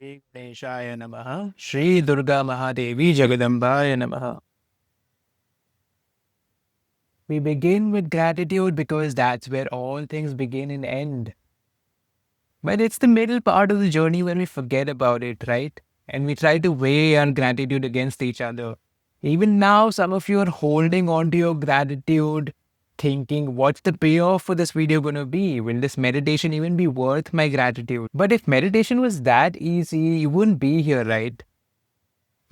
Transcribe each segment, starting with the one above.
Shri Ganeshaya Namaha, Shri Durga Mahadevi Jagadambaya Namaha. We begin with gratitude because that's where all things begin and end. But it's the middle part of the journey when we forget about it, right? And we try to weigh our gratitude against each other. Even now, some of you are holding on to your gratitude, thinking, what's the payoff for this video going to be? Will this meditation even be worth my gratitude? But if meditation was that easy, you wouldn't be here, right?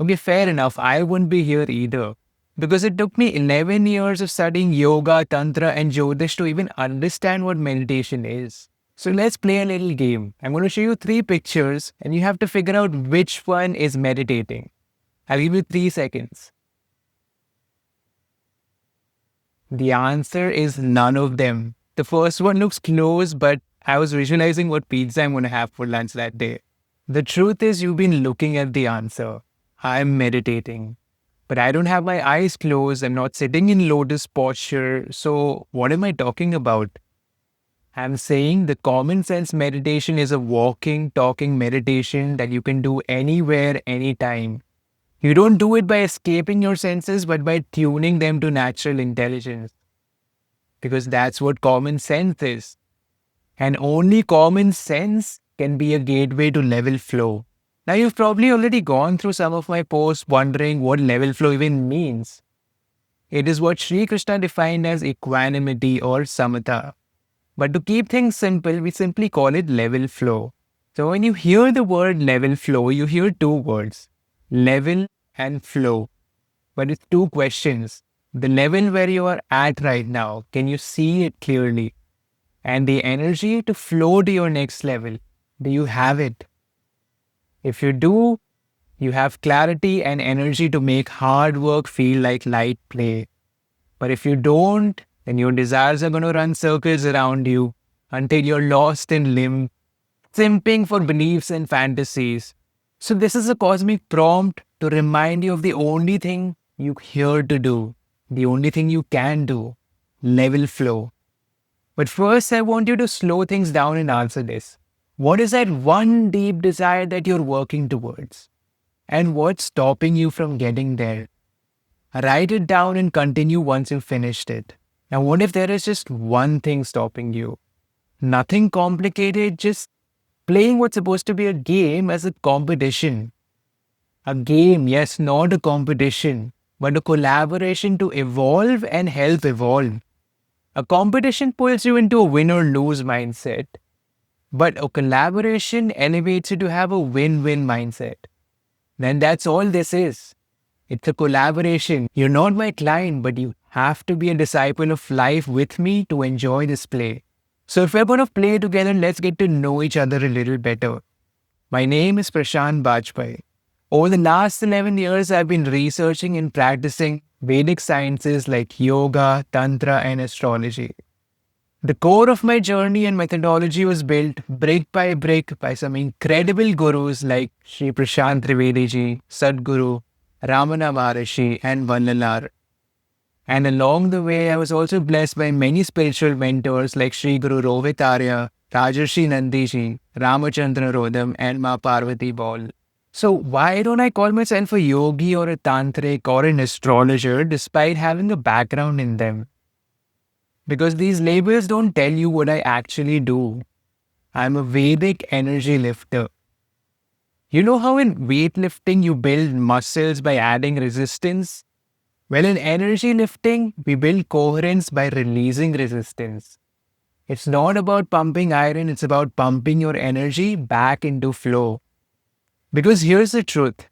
Okay, fair enough. I wouldn't be here either. Because it took me 11 years of studying yoga, tantra, and Jyotish to even understand what meditation is. So let's play a little game. I'm going to show you 3 pictures and you have to figure out which one is meditating. I'll give you 3 seconds. The answer is none of them. The first one looks close, but I was visualizing what pizza I'm going to have for lunch that day. The truth is, you've been looking at the answer. I'm meditating. But I don't have my eyes closed. I'm not sitting in lotus posture. So what am I talking about? I'm saying the common sense meditation is a walking, talking meditation that you can do anywhere, anytime. You don't do it by escaping your senses, but by tuning them to natural intelligence. Because that's what common sense is. And only common sense can be a gateway to level flow. Now, you've probably already gone through some of my posts wondering what level flow even means. It is what Sri Krishna defined as equanimity or samatha. But to keep things simple, we simply call it level flow. So when you hear the word level flow, you hear 2 words, level and flow. But it's 2 questions. The level where you are at right now, can you see it clearly? And the energy to flow to your next level, do you have it? If you do, you have clarity and energy to make hard work feel like light play. But if you don't, then your desires are going to run circles around you until you're lost in limb, simping for beliefs and fantasies. So this is a cosmic prompt to remind you of the only thing you're here to do, the only thing you can do, level flow. But first, I want you to slow things down and answer this. What is that one deep desire that you're working towards? And what's stopping you from getting there? Write it down and continue once you've finished it. Now, what if there is just one thing stopping you? Nothing complicated, just playing what's supposed to be a game as a competition. A game, yes, not a competition, but a collaboration to evolve and help evolve. A competition pulls you into a win or lose mindset, but a collaboration elevates you to have a win-win mindset. Then that's all this is. It's a collaboration. You're not my client, but you have to be a disciple of life with me to enjoy this play. So if we're going to play together, let's get to know each other a little better. My name is Prashant Bajpai. Over the last 11 years, I've been researching and practicing Vedic sciences like yoga, tantra, and astrology. The core of my journey and methodology was built brick by some incredible gurus like Sri Prashant Trivedi ji, Sadguru, Ramana Maharishi, and Vallalar. And along the way, I was also blessed by many spiritual mentors like Sri Guru Rohit Arya, Rajarshi Nandiji, Ramachandra Rodham, and Ma Parvati Ball. So why don't I call myself a yogi or a tantric or an astrologer despite having a background in them? Because these labels don't tell you what I actually do. I'm a Vedic energy lifter. You know how in weightlifting you build muscles by adding resistance? Well, in energy lifting, we build coherence by releasing resistance. It's not about pumping iron, it's about pumping your energy back into flow. Because here's the truth.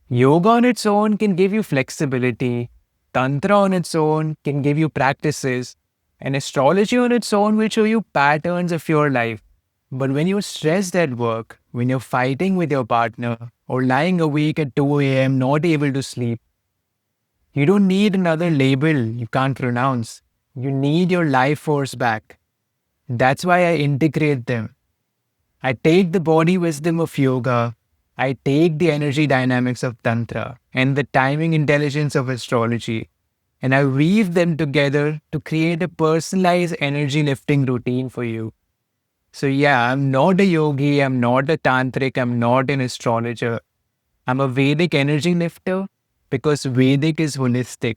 Yoga on its own can give you flexibility. Tantra on its own can give you practices. And astrology on its own will show you patterns of your life. But when you're stressed at work, when you're fighting with your partner, or lying awake at 2 a.m. not able to sleep, you don't need another label you can't pronounce. You need your life force back. That's why I integrate them. I take the body wisdom of yoga, I take the energy dynamics of tantra, and the timing intelligence of astrology, and I weave them together to create a personalized energy lifting routine for you. So yeah, I'm not a yogi, I'm not a tantric, I'm not an astrologer. I'm a Vedic energy lifter because Vedic is holistic.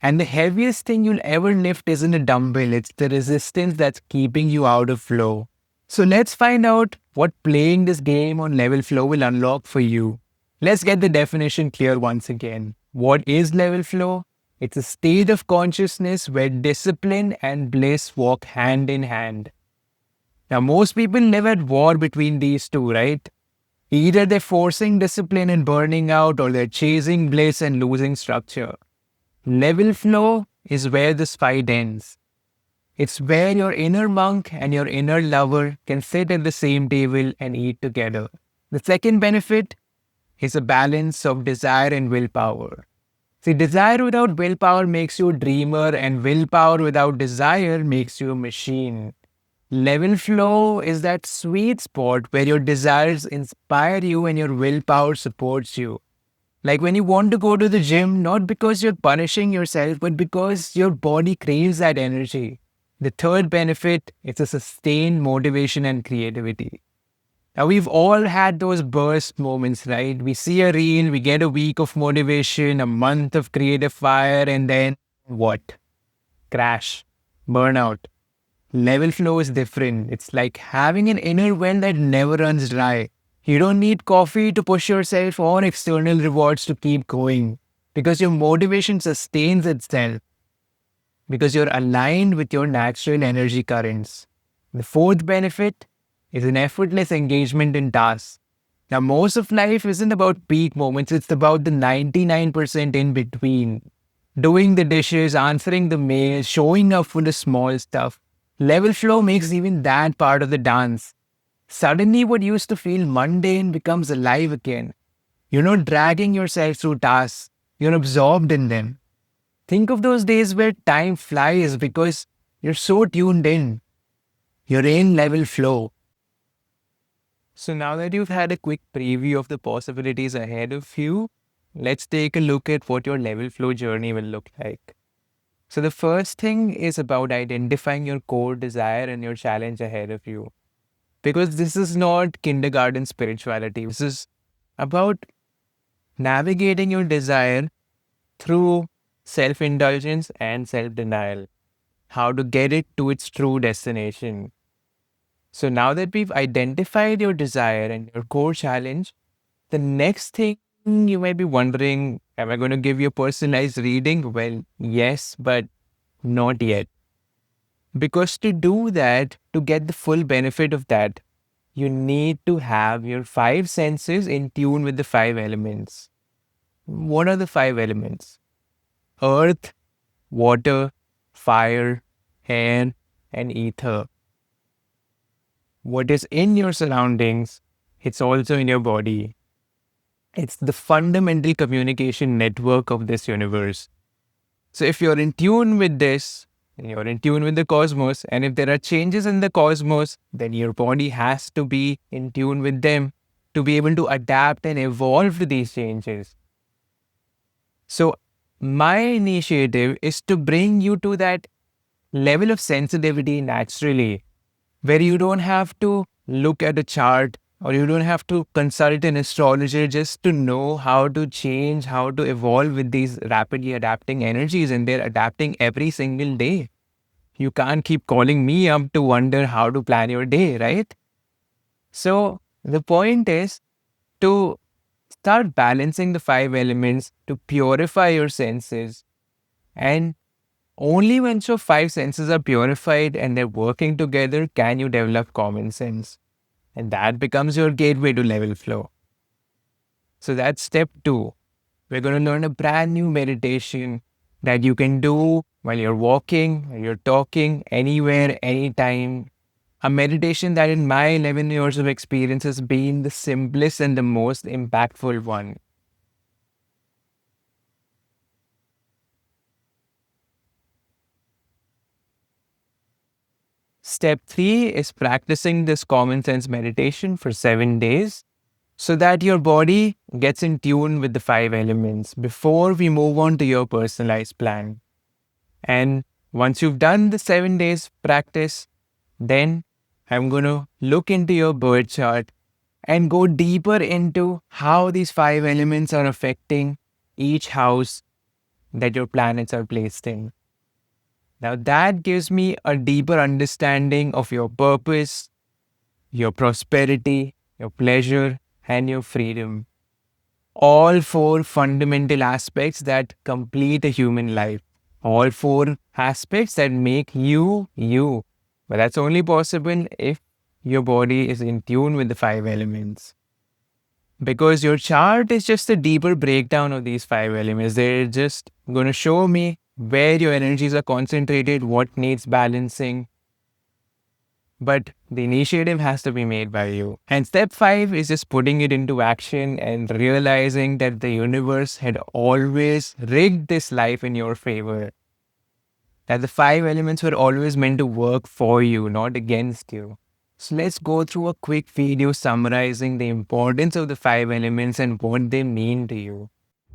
And the heaviest thing you'll ever lift isn't a dumbbell, it's the resistance that's keeping you out of flow. So let's find out what playing this game on level flow will unlock for you. Let's get the definition clear once again. What is level flow? It's a state of consciousness where discipline and bliss walk hand in hand. Now, most people live at war between these two, right? Either they're forcing discipline and burning out, or they're chasing bliss and losing structure. Level flow is where this fight ends. It's where your inner monk and your inner lover can sit at the same table and eat together. The second benefit is a balance of desire and willpower. See, desire without willpower makes you a dreamer, and willpower without desire makes you a machine. Level flow is that sweet spot where your desires inspire you and your willpower supports you. Like when you want to go to the gym, not because you're punishing yourself, but because your body craves that energy. The third benefit is a sustained motivation and creativity. Now, we've all had those burst moments, right? We see a reel, we get a week of motivation, a month of creative fire, and then what? Crash, burnout. Level flow is different. It's like having an inner well that never runs dry. You don't need coffee to push yourself or external rewards to keep going because your motivation sustains itself because you're aligned with your natural energy currents. The fourth benefit is an effortless engagement in tasks. Now, most of life isn't about peak moments, it's about the 99% in between. Doing the dishes, answering the mail, showing up for the small stuff. Level flow makes even that part of the dance. Suddenly, what used to feel mundane becomes alive again. You're not dragging yourself through tasks, you're absorbed in them. Think of those days where time flies because you're so tuned in. You're in level flow. So now that you've had a quick preview of the possibilities ahead of you, let's take a look at what your level flow journey will look like. So the first thing is about identifying your core desire and your challenge ahead of you. Because this is not kindergarten spirituality. This is about navigating your desire through self-indulgence and self-denial. How to get it to its true destination. So now that we've identified your desire and your core challenge, the next thing you might be wondering, am I going to give you a personalized reading? Well, yes, but not yet. Because to do that, to get the full benefit of that, you need to have your 5 senses in tune with the 5 elements. What are the 5 elements? Earth, water, fire, air, and ether. What is in your surroundings, it's also in your body. It's the fundamental communication network of this universe. So if you're in tune with this, you're in tune with the cosmos, and if there are changes in the cosmos, then your body has to be in tune with them to be able to adapt and evolve to these changes. So my initiative is to bring you to that level of sensitivity naturally, where you don't have to look at a chart or you don't have to consult an astrologer just to know how to change, how to evolve with these rapidly adapting energies, and they're adapting every single day. You can't keep calling me up to wonder how to plan your day, right? So the point is to start balancing the 5 elements to purify your senses. And only once your 5 senses are purified and they're working together can you develop common sense. And that becomes your gateway to level flow. So that's step 2. We're going to learn a brand new meditation that you can do while you're walking, while you're talking, anywhere, anytime. A meditation that in my 11 years of experience has been the simplest and the most impactful one. Step 3 is practicing this common sense meditation for 7 days so that your body gets in tune with the 5 elements before we move on to your personalized plan. And once you've done the 7 days practice, then I'm going to look into your birth chart and go deeper into how these 5 elements are affecting each house that your planets are placed in. Now, that gives me a deeper understanding of your purpose, your prosperity, your pleasure, and your freedom. All 4 fundamental aspects that complete a human life. All 4 aspects that make you, you. But that's only possible if your body is in tune with the 5 elements. Because your chart is just a deeper breakdown of these 5 elements. They're just going to show me where your energies are concentrated, what needs balancing. But the initiative has to be made by you. And step 5 is just putting it into action and realizing that the universe had always rigged this life in your favor. That the 5 elements were always meant to work for you, not against you. So let's go through a quick video summarizing the importance of the 5 elements and what they mean to you.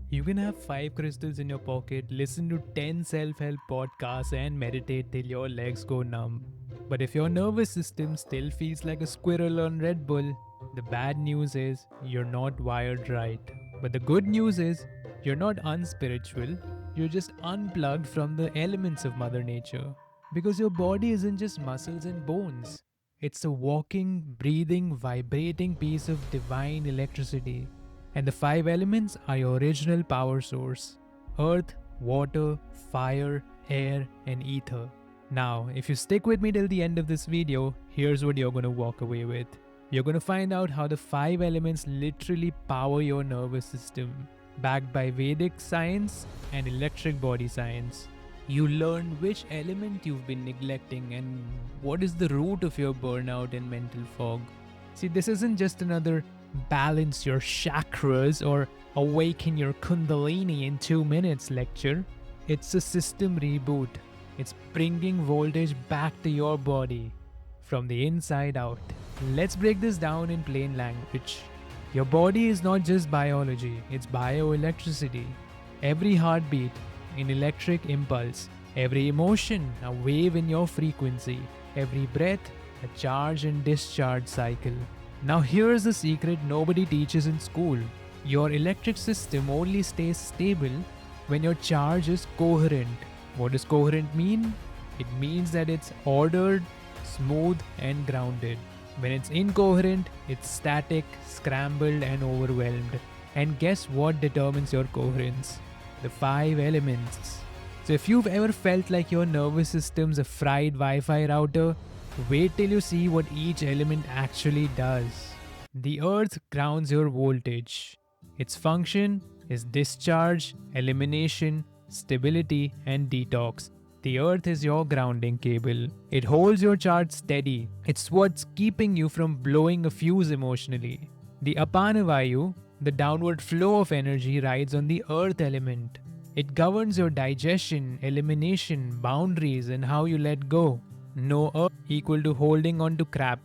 You can have 5 crystals in your pocket, listen to 10 self help podcasts, and meditate till your legs go numb. But if your nervous system still feels like a squirrel on Red Bull, the bad news is you're not wired right. But the good news is you're not unspiritual, you're just unplugged from the elements of Mother Nature. Because your body isn't just muscles and bones, it's a walking, breathing, vibrating piece of divine electricity. And the 5 elements are your original power source: earth, water, fire, air, and ether. Now, if you stick with me till the end of this video, here's what you're going to walk away with. You're going to find out how the 5 elements literally power your nervous system, backed by Vedic science and electric body science. You learn which element you've been neglecting and what is the root of your burnout and mental fog. See, this isn't just another balance your chakras or awaken your kundalini in 2 minutes lecture. It's a system reboot. It's bringing voltage back to your body from the inside out. Let's break this down in plain language. Your body is not just biology, it's bioelectricity. Every heartbeat, an electric impulse. Every emotion, a wave in your frequency. Every breath, a charge and discharge cycle. Now here's the secret nobody teaches in school. Your electric system only stays stable when your charge is coherent. What does coherent mean? It means that it's ordered, smooth, and grounded. When it's incoherent, it's static, scrambled, and overwhelmed. And guess what determines your coherence? The 5 elements. So if you've ever felt like your nervous system's a fried Wi-Fi router, wait till you see what each element actually does. The earth grounds your voltage. Its function is discharge, elimination, stability, and detox. The earth is your grounding cable. It holds your chart steady. It's what's keeping you from blowing a fuse emotionally. The Apanavayu, the downward flow of energy, rides on the earth element. It governs your digestion, elimination, boundaries, and how you let go. No earth equal to holding on to crap,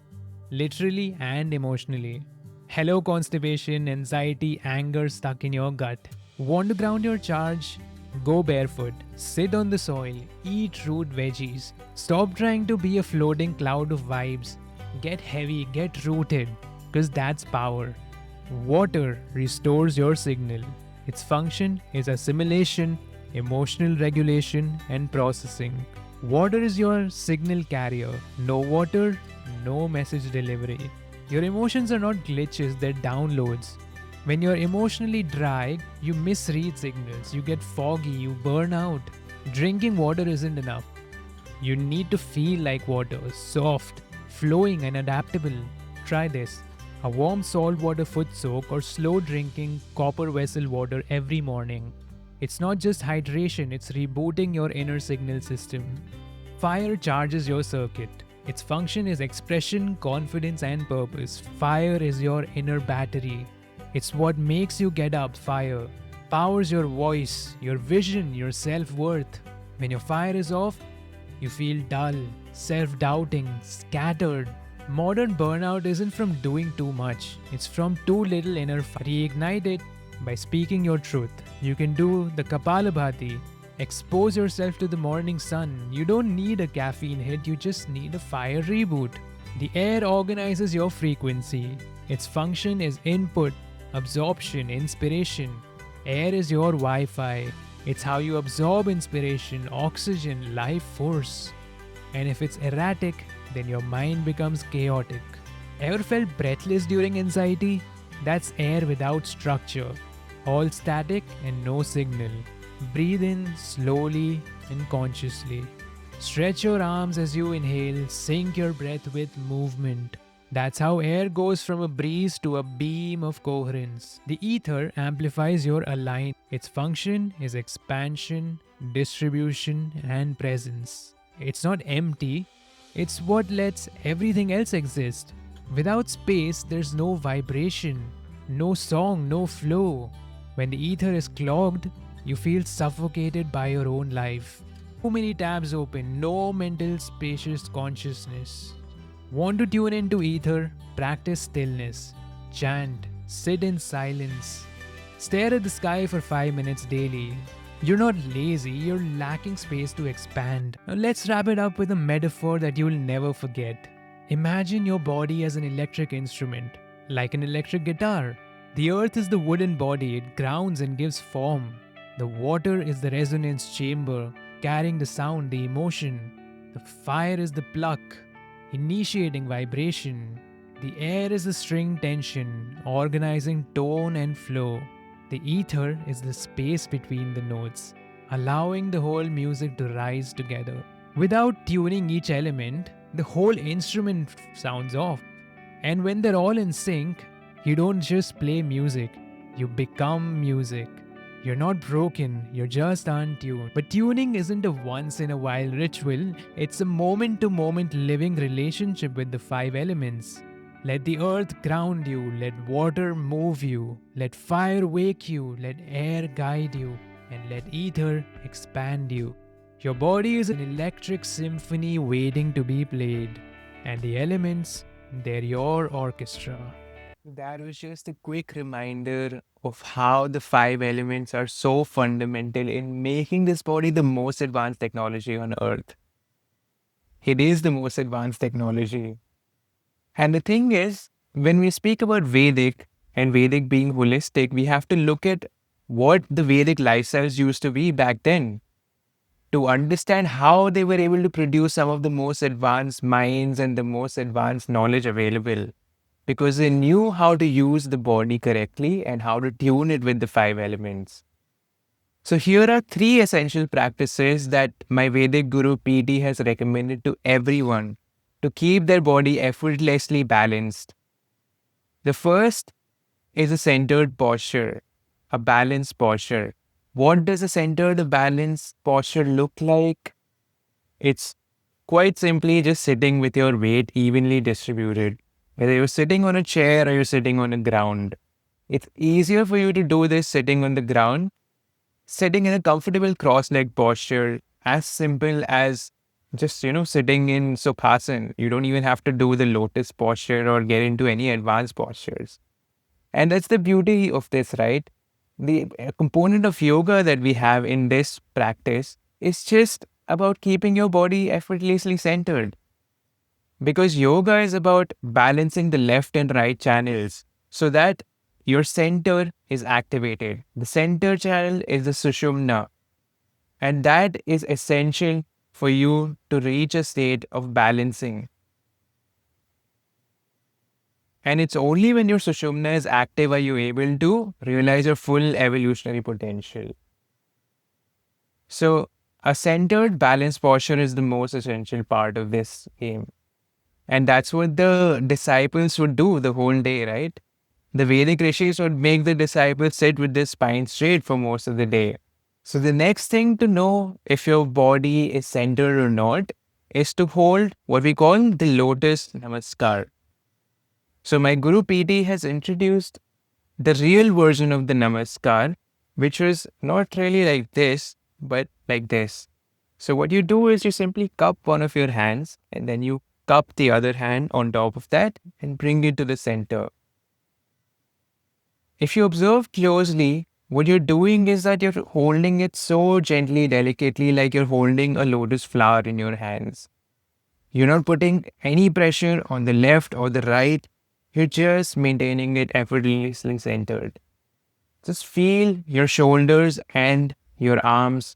literally and emotionally. Hello constipation, anxiety, anger stuck in your gut. Want to ground your charge? Go barefoot, sit on the soil, eat root veggies. Stop trying to be a floating cloud of vibes. Get heavy, get rooted, because that's power. Water restores your signal. Its function is assimilation, emotional regulation, and processing. Water is your signal carrier. No water, no message delivery. Your emotions are not glitches, they're downloads. When you're emotionally dry, you misread signals, you get foggy, you burn out. Drinking water isn't enough. You need to feel like water, soft, flowing, and adaptable. Try this: a warm saltwater foot soak or slow drinking copper vessel water every morning. It's not just hydration, it's rebooting your inner signal system. Fire charges your circuit. Its function is expression, confidence, and purpose. Fire is your inner battery. It's what makes you get up. Fire powers your voice, your vision, your self-worth. When your fire is off, you feel dull, self-doubting, scattered. Modern burnout isn't from doing too much, it's from too little inner fire. Reignite it by speaking your truth. You can do the Kapalabhati. Expose yourself to the morning sun. You don't need a caffeine hit, you just need a fire reboot. The air organizes your frequency. Its function is input, absorption, inspiration. Air is your Wi Fi. It's how you absorb inspiration, oxygen, life force. And if it's erratic, then your mind becomes chaotic. Ever felt breathless during anxiety? That's air without structure. All static and no signal. Breathe in slowly and consciously. Stretch your arms as you inhale, sync your breath with movement. That's how air goes from a breeze to a beam of coherence. The ether amplifies your align. Its function is expansion, distribution, and presence. It's not empty, it's what lets everything else exist. Without space, there's no vibration, no song, no flow. When the ether is clogged, you feel suffocated by your own life. Too many tabs open, no mental spacious consciousness. Want to tune into ether? Practice stillness. Chant. Sit in silence. Stare at the sky for 5 minutes daily. You're not lazy, you're lacking space to expand. Now let's wrap it up with a metaphor that you'll never forget. Imagine your body as an electric instrument, like an electric guitar. The earth is the wooden body, it grounds and gives form. The water is the resonance chamber, carrying the sound, the emotion. The fire is the pluck, initiating vibration. The air is the string tension, organizing tone and flow. The ether is the space between the notes, allowing the whole music to rise together. Without tuning each element, the whole instrument sounds off. And when they're all in sync, you don't just play music, you become music. You're not broken, you're just untuned. But tuning isn't a once in a while ritual, it's a moment to moment living relationship with the 5 elements. Let the earth ground you, let water move you, let fire wake you, let air guide you, and let ether expand you. Your body is an electric symphony waiting to be played, and the elements, they're your orchestra. That was just a quick reminder of how the 5 elements are so fundamental in making this body the most advanced technology on earth. It is the most advanced technology. And the thing is, when we speak about Vedic and Vedic being holistic, we have to look at what the Vedic lifestyles used to be back then to understand how they were able to produce some of the most advanced minds and the most advanced knowledge available. Because they knew how to use the body correctly and how to tune it with the 5 elements. So here are 3 essential practices that my Vedic Guru PT has recommended to everyone to keep their body effortlessly balanced. The first is a centered posture, a balanced posture. What does a centered, balanced posture look like? It's quite simply just sitting with your weight evenly distributed. Whether you're sitting on a chair or you're sitting on the ground. It's easier for you to do this sitting on the ground, sitting in a comfortable cross-legged posture, as simple as just, sitting in Sukhasana. You don't even have to do the lotus posture or get into any advanced postures. And that's the beauty of this, right? The component of yoga that we have in this practice is just about keeping your body effortlessly centered. Because yoga is about balancing the left and right channels so that your center is activated. The center channel is the Sushumna. And that is essential for you to reach a state of balancing. And it's only when your Sushumna is active are you able to realize your full evolutionary potential. So, a centered, balanced posture is the most essential part of this game. And that's what the disciples would do the whole day, right? The Vedic rishis would make the disciples sit with their spine straight for most of the day. So the next thing to know if your body is centered or not is to hold what we call the lotus namaskar. So my Guru PT has introduced the real version of the namaskar, which was not really like this, but like this. So what you do is you simply cup one of your hands and then you cup the other hand on top of that and bring it to the center. If you observe closely, what you're doing is that you're holding it so gently, delicately, like you're holding a lotus flower in your hands. You're not putting any pressure on the left or the right. You're just maintaining it effortlessly centered. Just feel your shoulders and your arms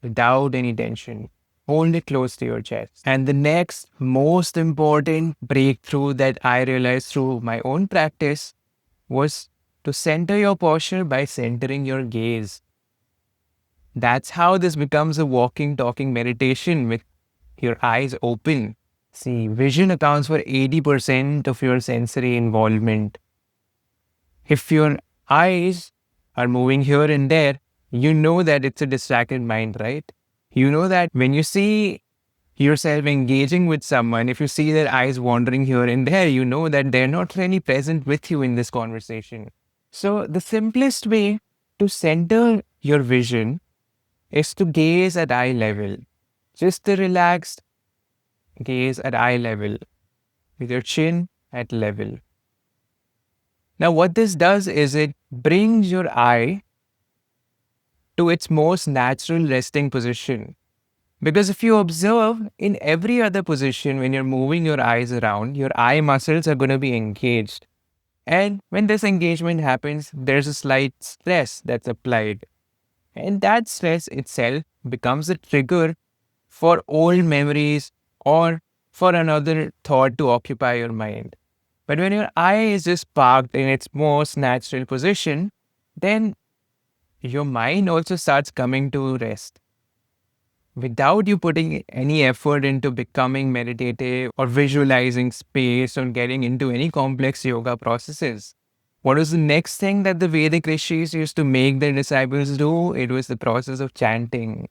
without any tension. Hold it close to your chest. And the next most important breakthrough that I realized through my own practice was to center your posture by centering your gaze. That's how this becomes a walking, talking meditation with your eyes open. See, vision accounts for 80% of your sensory involvement. If your eyes are moving here and there, you know that it's a distracted mind, right? You know that when you see yourself engaging with someone, if you see their eyes wandering here and there, you know that they're not really present with you in this conversation. So, the simplest way to center your vision is to gaze at eye level. Just a relaxed gaze at eye level with your chin at level. Now, what this does is it brings your eye to its most natural resting position. Because if you observe in every other position, when you're moving your eyes around, your eye muscles are going to be engaged. And when this engagement happens, there's a slight stress that's applied. And that stress itself becomes a trigger for old memories or for another thought to occupy your mind. But when your eye is just parked in its most natural position, then your mind also starts coming to rest without you putting any effort into becoming meditative or visualizing space or getting into any complex yoga processes. What was the next thing that the Vedic rishis used to make their disciples do? It was the process of chanting.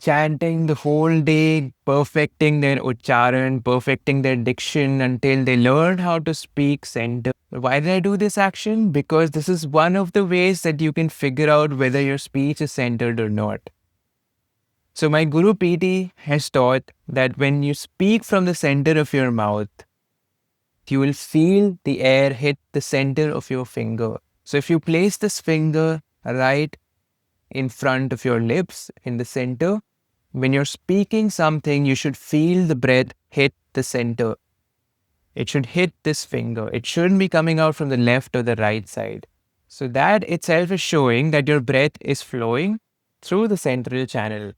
Chanting the whole day, perfecting their ucharan, perfecting their diction until they learned how to speak center. Why did I do this action? Because this is one of the ways that you can figure out whether your speech is centered or not. So my Guru PT has taught that when you speak from the center of your mouth, you will feel the air hit the center of your finger. So if you place this finger right in front of your lips in the center, when you're speaking something, you should feel the breath hit the center. It should hit this finger. It shouldn't be coming out from the left or the right side. So that itself is showing that your breath is flowing through the central channel.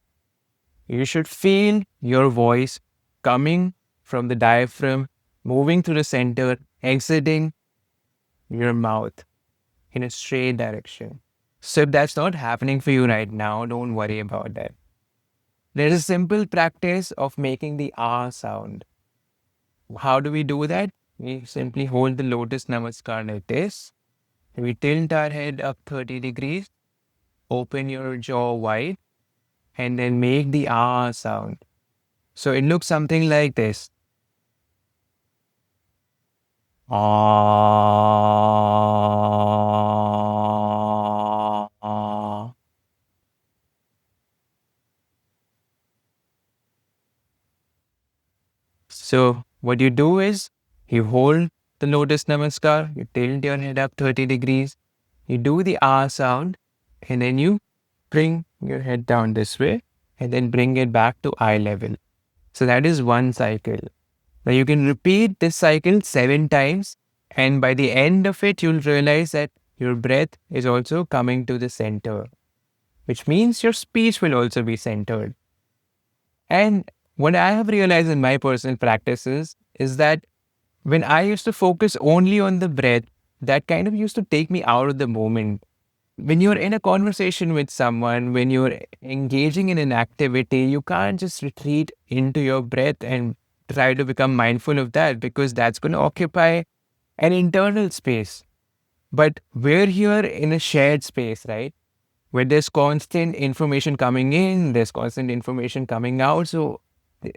You should feel your voice coming from the diaphragm, moving through the center, exiting your mouth in a straight direction. So if that's not happening for you right now, don't worry about that. There's a simple practice of making the ah sound. How do we do that? We simply hold the lotus namaskar like this. We tilt our head up 30 degrees, open your jaw wide, and then make the ah sound. So it looks something like this. Ah. So what you do is you hold the lotus namaskar, you tilt your head up 30 degrees, you do the ah sound, and then you bring your head down this way and then bring it back to eye level. So that is one cycle. Now you can repeat this cycle 7 times, and by the end of it, you'll realize that your breath is also coming to the center, which means your speech will also be centered. And what I have realized in my personal practices is that when I used to focus only on the breath, that kind of used to take me out of the moment. When you're in a conversation with someone, when you're engaging in an activity, you can't just retreat into your breath and try to become mindful of that, because that's going to occupy an internal space. But we're here in a shared space, right? Where there's constant information coming in, there's constant information coming out. So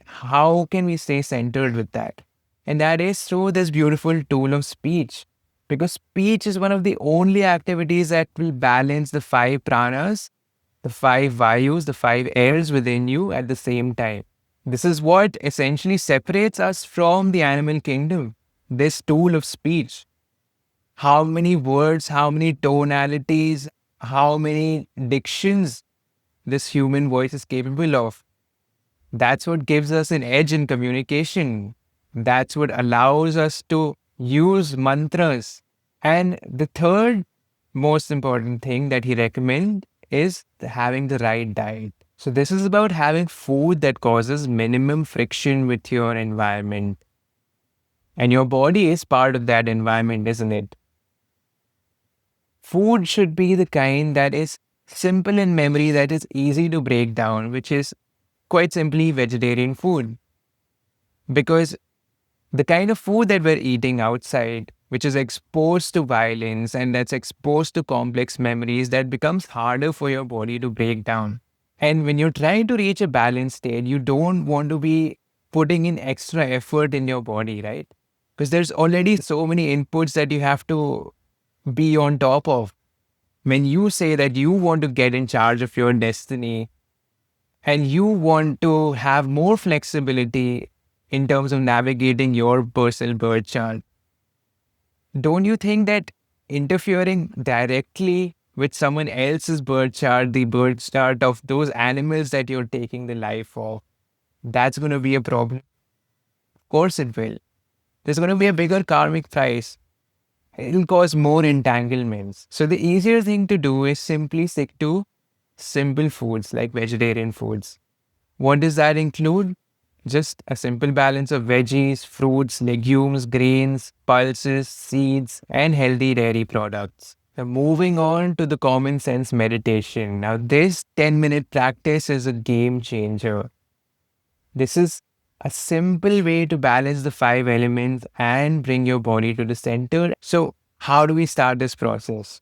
how can we stay centered with that? And that is through this beautiful tool of speech. Because speech is one of the only activities that will balance the 5 pranas, the 5 vayus, the 5 airs within you at the same time. This is what essentially separates us from the animal kingdom, this tool of speech. How many words, how many tonalities, how many dictions this human voice is capable of. That's what gives us an edge in communication. That's what allows us to use mantras. And the third most important thing that he recommends is having the right diet. So, this is about having food that causes minimum friction with your environment. And your body is part of that environment, isn't it? Food should be the kind that is simple in memory, that is easy to break down, which is quite simply vegetarian food. Because the kind of food that we're eating outside, which is exposed to violence and that's exposed to complex memories, that becomes harder for your body to break down. And when you're trying to reach a balanced state, you don't want to be putting in extra effort in your body, right? Because there's already so many inputs that you have to be on top of. When you say that you want to get in charge of your destiny and you want to have more flexibility in terms of navigating your personal birth chart, don't you think that interfering directly with someone else's birth chart, the birth chart of those animals that you're taking the life of, that's going to be a problem? Of course it will. There's going to be a bigger karmic price. It'll cause more entanglements. So the easier thing to do is simply stick to simple foods like vegetarian foods. What does that include? Just a simple balance of veggies, fruits, legumes, grains, pulses, seeds, and healthy dairy products. Now, moving on to the common sense meditation. Now, this 10-minute practice is a game changer. This is a simple way to balance the 5 elements and bring your body to the center. So, how do we start this process?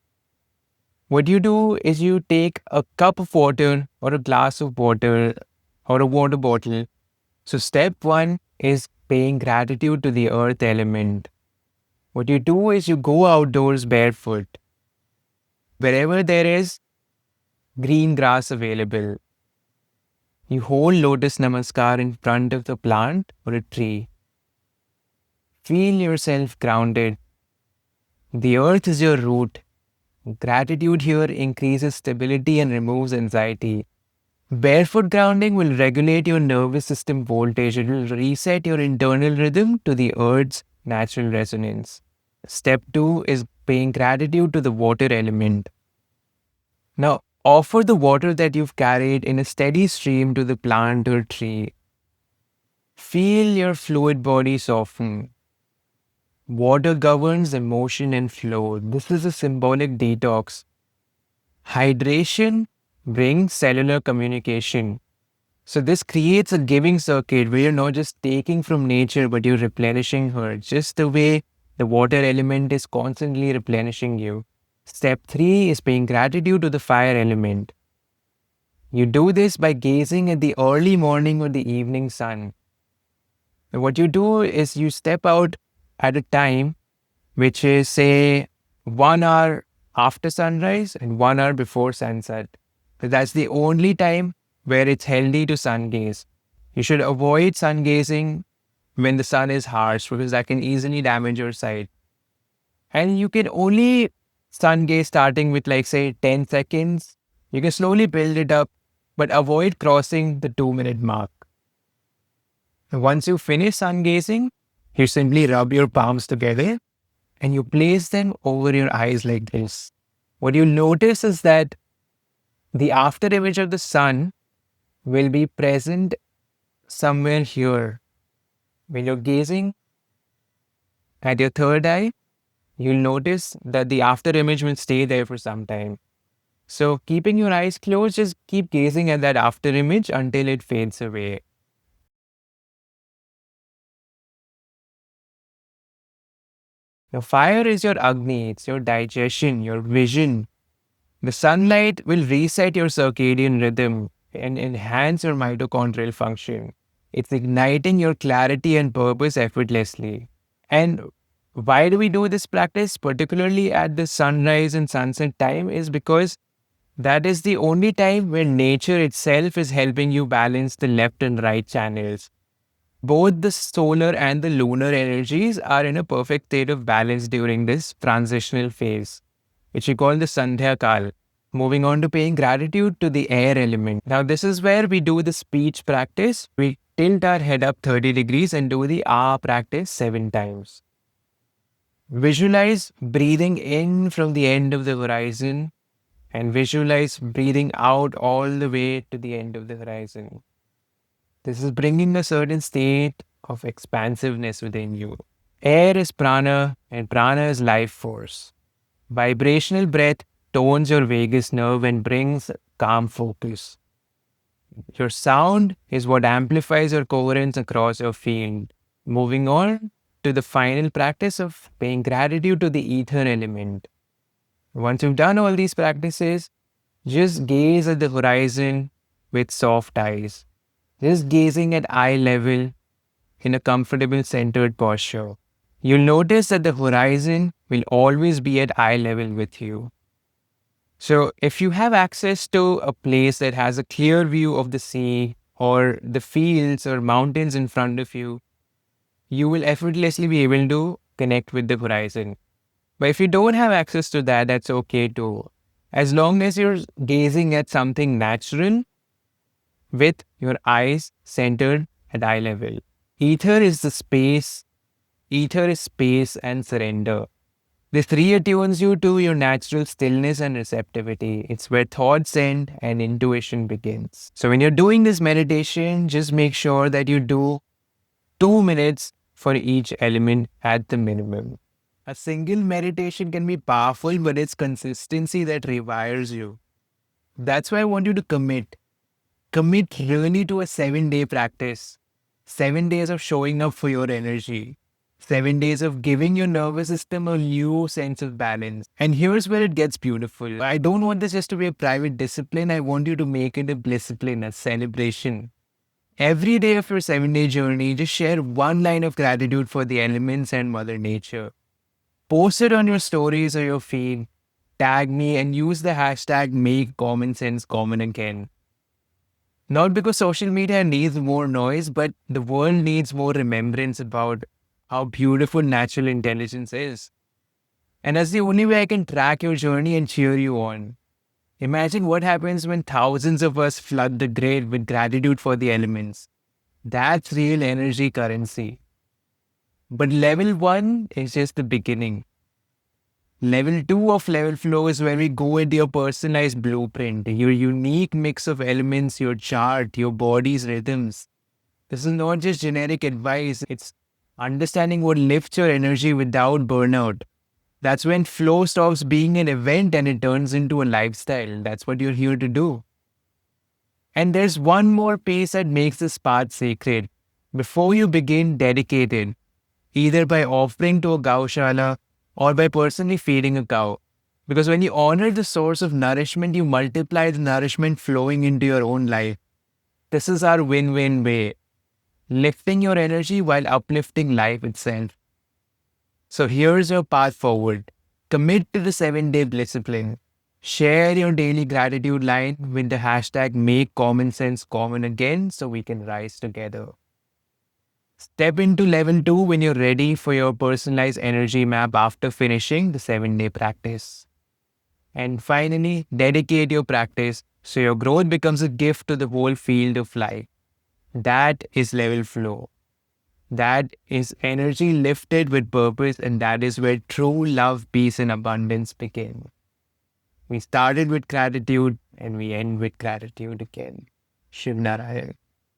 What you do is you take a cup of water or a glass of water or a water bottle. So, step one is paying gratitude to the earth element. What you do is you go outdoors barefoot. Wherever there is green grass available, you hold Lotus Namaskar in front of the plant or a tree. Feel yourself grounded. The earth is your root. Gratitude here increases stability and removes anxiety. Barefoot grounding will regulate your nervous system voltage. It will reset your internal rhythm to the earth's natural resonance. Step 2 is paying gratitude to the water element. Now, offer the water that you've carried in a steady stream to the plant or tree. Feel your fluid body soften. Water governs emotion and flow. This is a symbolic detox. Hydration brings cellular communication. So this creates a giving circuit where you're not just taking from nature, but you're replenishing her, just the way the water element is constantly replenishing you. Step 3 is paying gratitude to the fire element. You do this by gazing at the early morning or the evening sun. And what you do is you step out at a time which is, say, 1 hour after sunrise and 1 hour before sunset. That's the only time where it's healthy to sun gaze. You should avoid sun gazing when the sun is harsh because that can easily damage your sight. And you can only sun gaze starting with, like, say, 10 seconds. You can slowly build it up, but avoid crossing the 2-minute mark. And once you finish sun gazing, you simply rub your palms together and you place them over your eyes like this. What you'll notice is that the after image of the sun will be present somewhere here. When you're gazing at your third eye, you'll notice that the after image will stay there for some time. So keeping your eyes closed, just keep gazing at that after image until it fades away. Now, fire is your Agni, it's your digestion, your vision. The sunlight will reset your circadian rhythm and enhance your mitochondrial function. It's igniting your clarity and purpose effortlessly. And why do we do this practice, particularly at the sunrise and sunset time, is because that is the only time where nature itself is helping you balance the left and right channels. Both the solar and the lunar energies are in a perfect state of balance during this transitional phase, which we call the Sandhya Kal. Moving on to paying gratitude to the air element. Now, this is where we do the speech practice. We tilt our head up 30 degrees and do the ah practice 7 times. Visualize breathing in from the end of the horizon and visualize breathing out all the way to the end of the horizon. This is bringing a certain state of expansiveness within you. Air is prana and prana is life force. Vibrational breath tones your vagus nerve and brings calm focus. Your sound is what amplifies your coherence across your field. Moving on to the final practice of paying gratitude to the ether element. Once you've done all these practices, just gaze at the horizon with soft eyes. Just gazing at eye level in a comfortable centered posture. You'll notice that the horizon will always be at eye level with you. So if you have access to a place that has a clear view of the sea or the fields or mountains in front of you, you will effortlessly be able to connect with the horizon. But if you don't have access to that, that's okay too. As long as you're gazing at something natural with your eyes centered at eye level. Ether is the space. Ether is space and surrender. This reattunes you to your natural stillness and receptivity. It's where thoughts end and intuition begins. So when you're doing this meditation, just make sure that you do 2 minutes for each element at the minimum. A single meditation can be powerful, but it's consistency that rewires you. That's why I want you to commit. Commit really to a 7-day practice. 7 days of showing up for your energy. 7 days of giving your nervous system a new sense of balance. And here's where it gets beautiful. I don't want this just to be a private discipline. I want you to make it a blissipline, a celebration. Every day of your 7-day journey, just share one line of gratitude for the elements and Mother Nature. Post it on your stories or your feed. Tag me and use the hashtag #MakeCommonSenseCommon again. Not because social media needs more noise, but the world needs more remembrance about how beautiful natural intelligence is. And that's the only way I can track your journey and cheer you on. Imagine what happens when thousands of us flood the grid with gratitude for the elements. That's real energy currency. But level 1 is just the beginning. Level 2 of level flow is where we go into your personalized blueprint, your unique mix of elements, your chart, your body's rhythms. This is not just generic advice, it's understanding what lifts your energy without burnout. That's when flow stops being an event and it turns into a lifestyle. That's what you're here to do. And there's one more piece that makes this path sacred. Before you begin, dedicate it, either by offering to a gaushala or by personally feeding a cow. Because when you honor the source of nourishment, you multiply the nourishment flowing into your own life. This is our win-win way. Lifting your energy while uplifting life itself. So here's your path forward. Commit to the 7-day Blissipline. Share your daily gratitude line with the hashtag #MakeCommonSenseCommon again so we can rise together. Step into level 2 when you're ready for your personalized energy map after finishing the 7-day practice. And finally, dedicate your practice so your growth becomes a gift to the whole field of life. That is level flow. That is energy lifted with purpose, and that is where true love, peace, and abundance begin. We started with gratitude and we end with gratitude again. Shiv Narayan.